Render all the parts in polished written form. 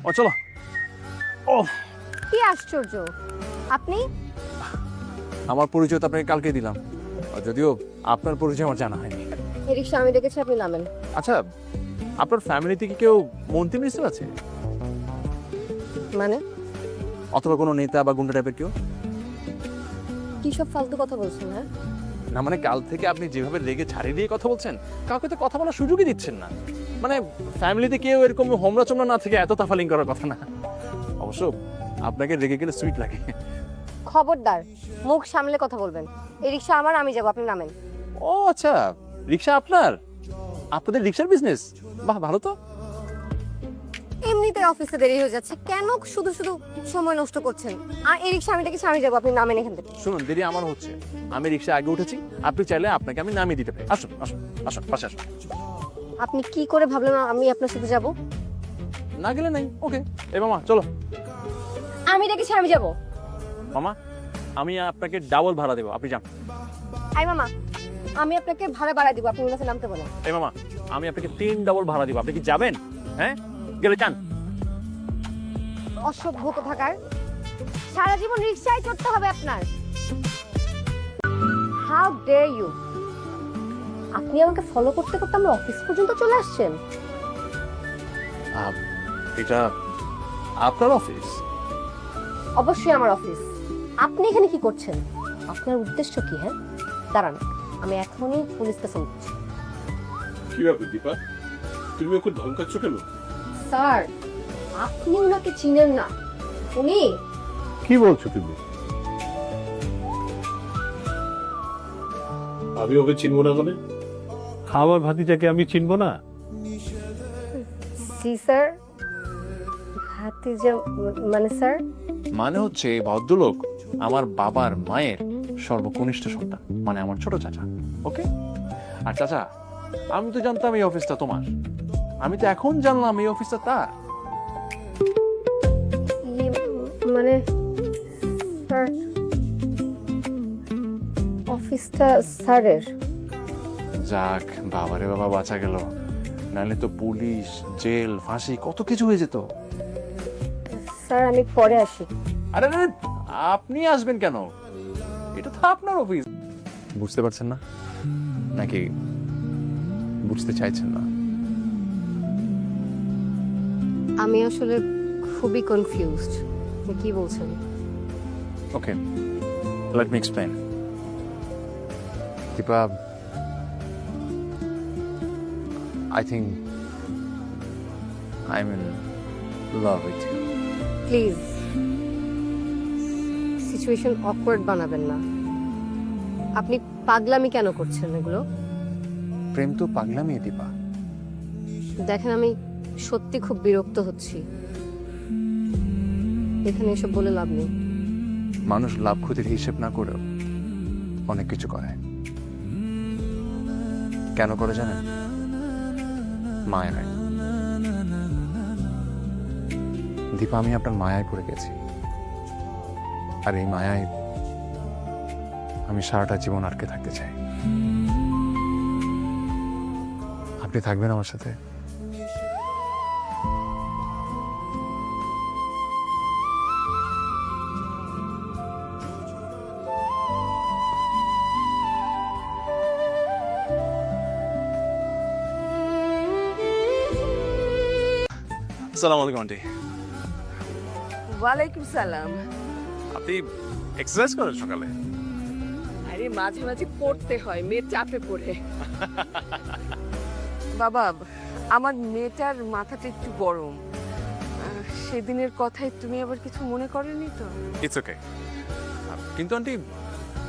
ও চলো। ও কি আশ্চর্য, আপনি? আমার পরিচয় তো আপনাকে কালকে দিলাম, আর যদিও আপনার পরিচয় আমার জানা হয়নি। এই রিক্সা আমি দেখেছি, আপনি নামেন। আচ্ছা, আপনার ফ্যামিলিতে কি কেউ মন্ত্রী মিনিস্টার আছে, মানে অথবা কোনো নেতা বা গুন্ডা টাইপের কেউ? কি সব ফালতু কথা বলছেন? হ্যাঁ, না মানে কাল থেকে আপনি যেভাবে রেগে ছাড়িয়ে দিয়ে কথা বলছেন, কাউকে তো কথা বলার সুযোগই দিচ্ছেন না। মানে ফ্যামিলিতে কেউ এরকম হোমরা চোমরা না থেকে এত তাফালিং করার কথা না। অবশ্য আপনাকে রেগে গেলে সুইট লাগে। খবরদার, মুখ সামলে কথা বলবেন। এই রিক্সা আমার, আমি যাবো, আপনি নামেন। ও আচ্ছা, রিক্সা আপনার? আপনাদের রিক্সার বিজনেস? বাহ, ভালো তো। এমনিতে অফিসে দেরি হয়ে যাচ্ছে, কেন শুধু শুধু সময় নষ্ট করছেন? আর এই রিক্সা আমি দেখেছি, আমি যাবো, আপনি নামেন এখান থেকে। শুনুন, দেরি আমার হচ্ছে, আমি রিক্সা আগে উঠেছি, আপনি চাইলে আপনাকে আমি নামিয়ে দিতে পারি। আসুন আসুন আসুন, পাশে আসুন। আপনি কি করে ভাবলেন আমি আপনার সাথে যাব? না গেলে নাই, ওকে। এ মামা চলো। আমি দেখেছি, আমি যাবো। মামা, আমি আপনাকে ডাবল ভাড়া দেবো, আপনি যান। আই মামা, আমি আপনাকে ভাড়া বাড়াই দিব, আপনি ওনাকে নামতে বলেন। এই মামা, আমি আপনাকে 3 ডাবল ভাড়া দিব, আপনি কি যাবেন? হ্যাঁ, গেলে যান। অসভ্য কোথাকার, সারা জীবন রিক্সায় চড়তে হবে আপনার। How dare you! আপনি আমাকে ফলো করতে করতে আমার অফিস পর্যন্ত চলে আসছেন। এটা আপনার অফিস? অবশ্যই আমার অফিস। আপনি এখানে কি করছেন? আপনার উদ্দেশ্য কি? হ্যাঁ, দাঁড়ান, আমি এখনই পুলিশকে ফোন করছি। কি ব্যাপার দীপা, তুমি ওকে ধমকাচ্ছ কেন? স্যার, আপনি ওনাকে চিনেন না। উনি কি বলছো তুমি? আমি ওকে চিনবো না মানে? আমার ভাতিজাকে আমি চিনবো না? জি স্যার, ভাতিজা মানে স্যার? মানে হচ্ছে এই ভদ্রলোক আমার বাবার মায়ের সর্বকনিষ্ঠ সন্তান, মানে আমার ছোট চাচা। ওকে। আর চাচা, আমি তো জানতাম এই অফিসটা তোমার, আমি তো এখন জানলাম এই অফিসটা তার। মানে স্যার, অফিসটা স্যারের। যাক, বাবারে বাবা, বাঁচা গেল, নাহলে তো পুলিশ, জেল, ফাঁসি কত কিছু হয়ে যেত। স্যার, আমি পরে আসি। আরে আরে, আপনি আসবেন কেন? এটা তো আপনার অফিস। বুঝতে পারছেন না নাকি বুঝতে চাইছেন না? আমি আসলে খুবই কনফিউজড, কি বলছেন? Okay, let me explain. Dipa, I think I'm in love with you. Please situation awkward বানাবেন না। আপনি পাগলামি কেন করছেন এগুলো? প্রেম তো পাগলামি দীপা। দেখেন, আমি সত্যি খুব বিরক্ত হচ্ছি, এখানে এসব বলে লাভ নেই। মানুষ লাভ ক্ষতির হিসেব না করেও অনেক কিছু করে। কেন করে জানেন? মায়া নাই। দীপা, আমি আপনার মায়ায় পড়ে গেছি, আর এই মায়ায় আমি সারাটা জীবন আটকে থাকতে চাই। আপনি থাকবেন আমার সাথে? আসসালামু আলাইকুম আন্টি। ওয়ালাইকুম সালাম। আপনি এক্সারসাইজ করেন সকালে? আরে মাঝে মাঝে পড়তে হয়, মেয়ের চাপে পড়ে। বাবা, আমার মেয়েটার মাথাটা একটু গরম। সেদিনের কথায় তুমি আবার কিছু মনে করনি তো? It's okay. কিন্তু আন্টি,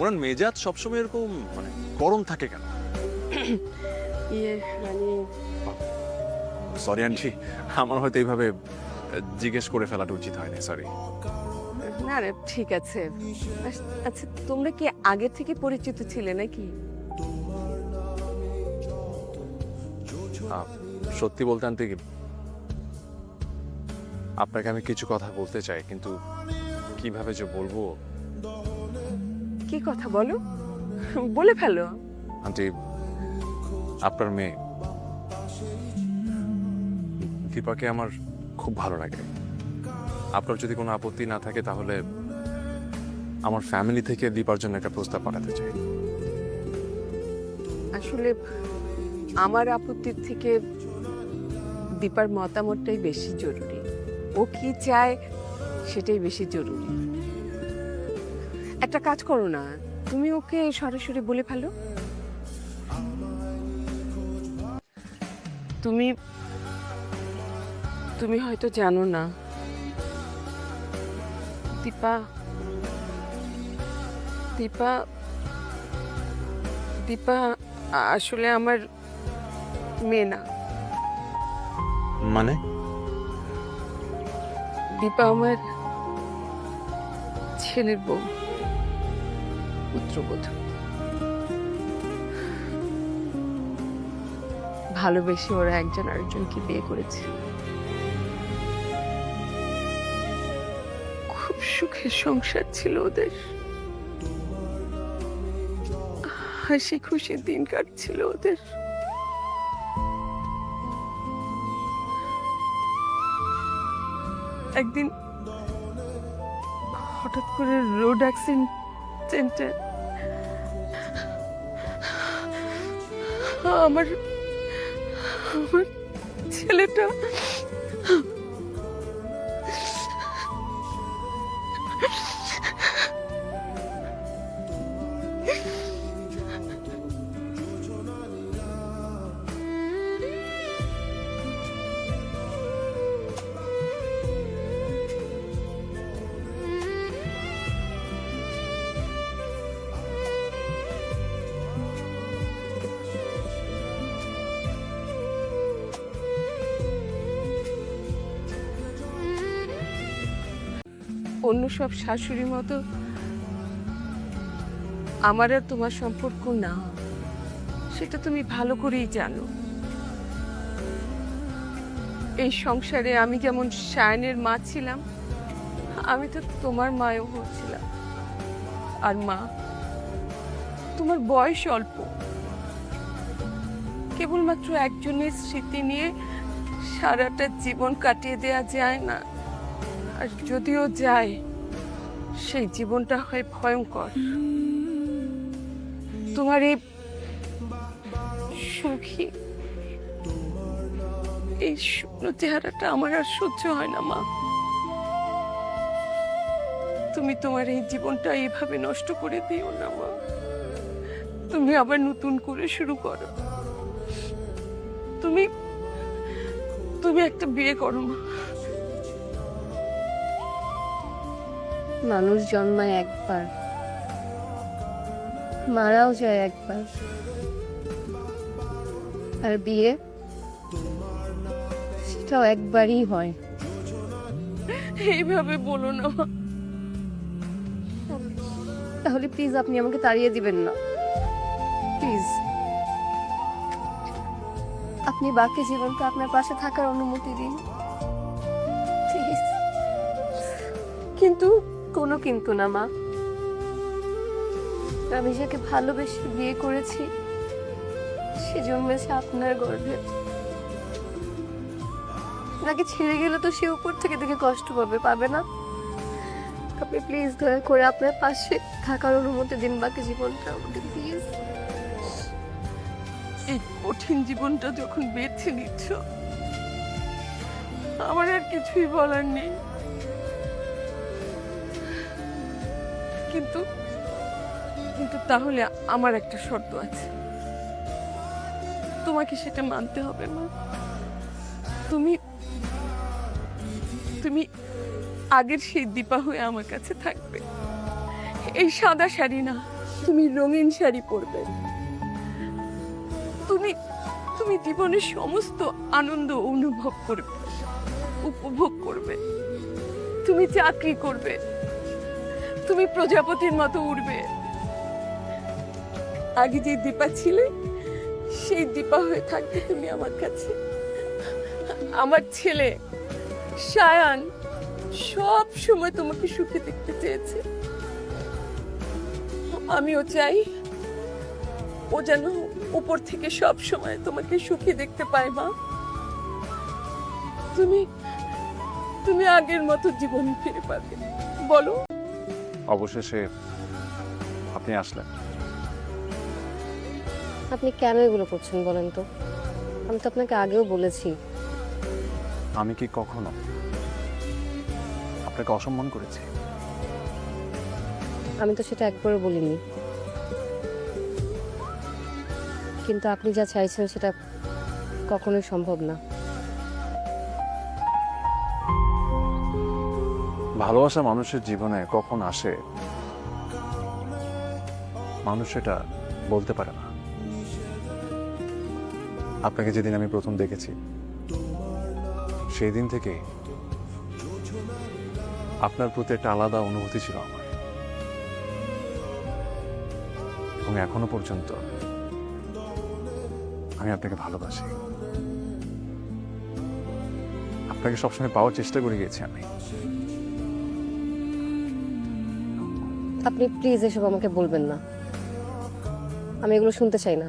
ওনার মেজাজ সবসময় এরকম মানে গরম থাকে কেন? ইয়ে মানে সরি আন্টি, আমার হয়তো এইভাবে জিজ্ঞেস করে ফেলাটা উচিত হয়নি, সরি। না রে, ঠিক আছে। আচ্ছা, তোমরা কি আগে থেকে পরিচিত ছিলে নাকি? সত্যি বলতে আন্টি, আপনাকে আমি কিছু কথা বলতে চাই, কিন্তু কিভাবে যে বলবো। কি কথা বলো, বলে ফেলো। আন্টি, আপনার মেয়ে দীপাকে আমার খুব খুব ভালো লাগে। আপনার যদি কোনো আপত্তি না থাকে তাহলে আমার ফ্যামিলি থেকে দীপার জন্য একটা প্রস্তাব পাঠাতে চাই। আসলে আমার আপত্তির থেকে দীপার মতামতটাই বেশি জরুরি। ও কি চায় সেটাই বেশি জরুরি। একটা কাজ করো না, তুমি ওকে সরাসরি বলে ফেলো। তুমি তুমি হয়তো জানো না, দীপা দীপা দীপা আসলে আমার মেয়ে না। মানে? দীপা আমার ছেলের বউ, পুত্রবধূ। ভালোবেসে ওরা একজন আরেকজনকে বিয়ে করেছে। খুব সুখের সংসার ছিল ওদের, হাসি খুশি দিন কাটছিল ওদের। একদিন হঠাৎ করে রোড অ্যাক্সিডেন্টে আমার আমার ছেলেটা অন্য সব শাশুড়ির মতো আমার আর তোমার সম্পর্ক না, সেটা তুমি ভালো করেই জানো। এই সংসারে আমি যেমন সায়নের মা ছিলাম, আমি তো তোমার মায়ও হচ্ছিলাম। আর মা, তোমার বয়স অল্প, কেবলমাত্র একজনের স্মৃতি নিয়ে সারাটা জীবন কাটিয়ে দেয়া যায় না। আর যদিও যায়, সেই জীবনটা হয় ভয়ঙ্কর। তোমার এই সুখী, এই শুকনো চেহারাটা আমার আর সহ্য হয় না মা। তুমি তোমার এই জীবনটা এইভাবে নষ্ট করে দিও না মা। তুমি আবার নতুন করে শুরু করো। তুমি তুমি একটা বিয়ে করো মা। মানুষ জন্মায় একবার, মারাও যায় একবার, আর বিয়ে সেটাও একবারই হয়। এইভাবে বলো না মা। তাহলে প্লিজ আপনি আমাকে তাড়িয়ে দিবেন না, প্লিজ। আপনি বাকি জীবনটা আপনার পাশে থাকার অনুমতি দিন, প্লিজ। কিন্তু কোনো কিন্তু না মা। আমি যাকে ভালোবেসে বিয়ে করেছি সে জন্মেছে আপনার গর্ভে। নাকি ছেড়ে গেলে তো সে উপর থেকে দেখে কষ্ট পাবে না? আপনি প্লিজ দয়া করে আপনার পাশে থাকার অনুমতি দিন বাকি জীবনটা আমাকে, প্লিজ। এই কঠিন জীবনটা যখন বেছে নিচ্ছ, আমার আর কিছুই বলার নেই। কিন্তু কিন্তু তাহলে আমার একটা শর্ত আছে, তোমাকে সেটা মানতে হবে মা। তুমি তুমি আগের সেই দীপা হয়ে আমার কাছে থাকবে। এই সাদা শাড়ি না, তুমি রঙিন শাড়ি পরবে। তুমি তুমি জীবনের সমস্ত আনন্দ অনুভব করবে, উপভোগ করবে। তুমি চাকরি করবে, তুমি প্রজাপতির মতো উড়বে। আগে যে দীপা ছিলে সেই দীপা হয়ে থাকবে তুমি আমার কাছে। আমার ছেলে সায়ান সব সময় তোমাকে সুখে দেখতে চেয়েছে। আমিও চাই ও যেন উপর থেকে সব সময় তোমাকে সুখী দেখতে পায় মা। তুমি তুমি আগের মতো জীবন ফিরে পাবে? বলো। অবশেষে আপনি আসলেন। আপনি কেন এগুলো করছেন বলেন তো? আমি তো আপনাকে আগেও বলেছি। আমি কি কখনো আপনাকে অসম্মান করেছি? আমি তো সেটা একবারও বলিনি, কিন্তু আপনি যা চাইছেন সেটা কখনোই সম্ভব না। ভালোবাসা মানুষের জীবনে কখন আসে মানুষ সেটা বলতে পারে না। আপনাকে যেদিন আমি প্রথম দেখেছি সেই দিন থেকে আপনার প্রতি একটা আলাদা অনুভূতি ছিল আমার, এবং এখনো পর্যন্ত আমি আপনাকে ভালোবাসি। আপনাকে সবসময় পাওয়ার চেষ্টা করে গেছি আমি। আপনি প্লিজ এসব আমাকে বলবেন না, আমি এগুলো শুনতে চাই না।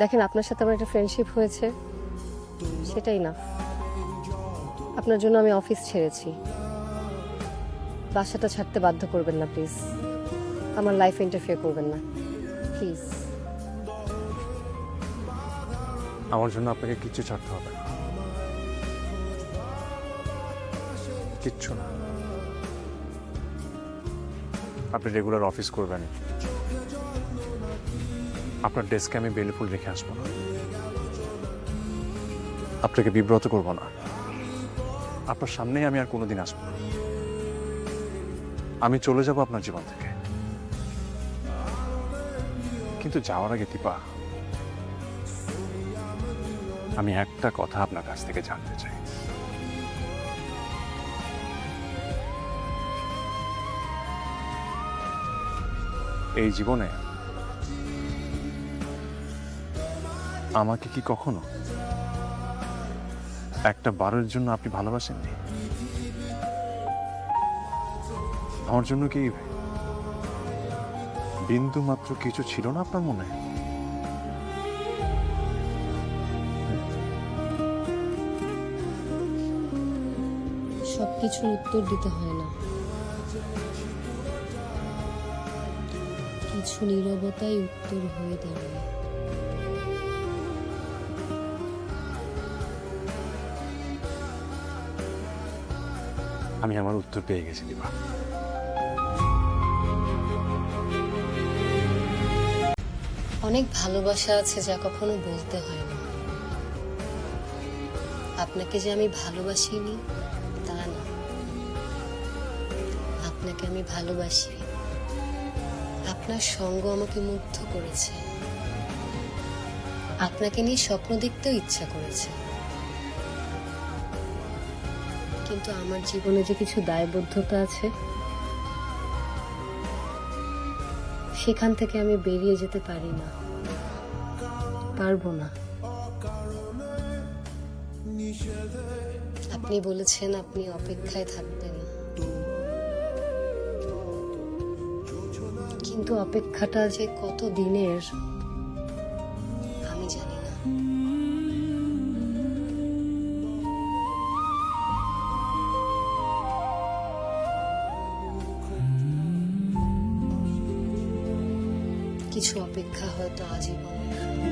দেখেন, আপনার সাথে আমার একটা ফ্রেন্ডশিপ হয়েছে, সেটাই না। আপনার জন্য আমি অফিস ছেড়েছি। বাসাটা ছাড়তে বাধ্য করবেন না প্লিজ। আমার লাইফে ইন্টারফিয়ার করবেন না প্লিজ। আমার জন্য আপনাকে কিচ্ছু ছাড়তে হবে না, কিচ্ছু না। আপনি রেগুলার অফিস করবেন, আপনার ডেস্কে আমি বেলি ফুল রেখে আসবো না, আপনাকে বিব্রত করব না, আপনার সামনেই আমি আর কোনোদিন আসবো না। আমি চলে যাব আপনার জীবন থেকে, কিন্তু যাওয়ার আগে দীপা, আমি একটা কথা আপনার কাছ থেকে জানতে চাই। এই জীবনে আমাকে কি কখনো একটা বারের জন্য আপনি ভালোবাসেননি? আমার জন্য কি বিন্দু মাত্র কিছু ছিল না আপনার মনে? সবকিছুর উত্তর দিতে হয় না, কিছু নীরবতাই উত্তর হয়ে দাঁড়ায়। আমি আমার উত্তর পেয়ে গেছি দীপা। অনেক ভালোবাসা আছে যা কখনো বলতে হয় না। আপনাকে যে আমি ভালোবাসিনি তা না, আপনাকে আমি ভালোবাসি। আপনার সঙ্গ আমাকে মুগ্ধ করেছে, আপনাকে নিয়ে স্বপ্ন দেখতেও ইচ্ছা করেছে, কিন্তু আমার জীবনে যে কিছু দায়বদ্ধতা আছে সেখান থেকে আমি বেরিয়ে যেতে পারি না, পারবো না। আপনি বলেছেন আপনি অপেক্ষায় থাকবেন, কিন্তু অপেক্ষাটা যে কত দিনের আমি জানি না। কিছু অপেক্ষা হয়তো আজীবনের।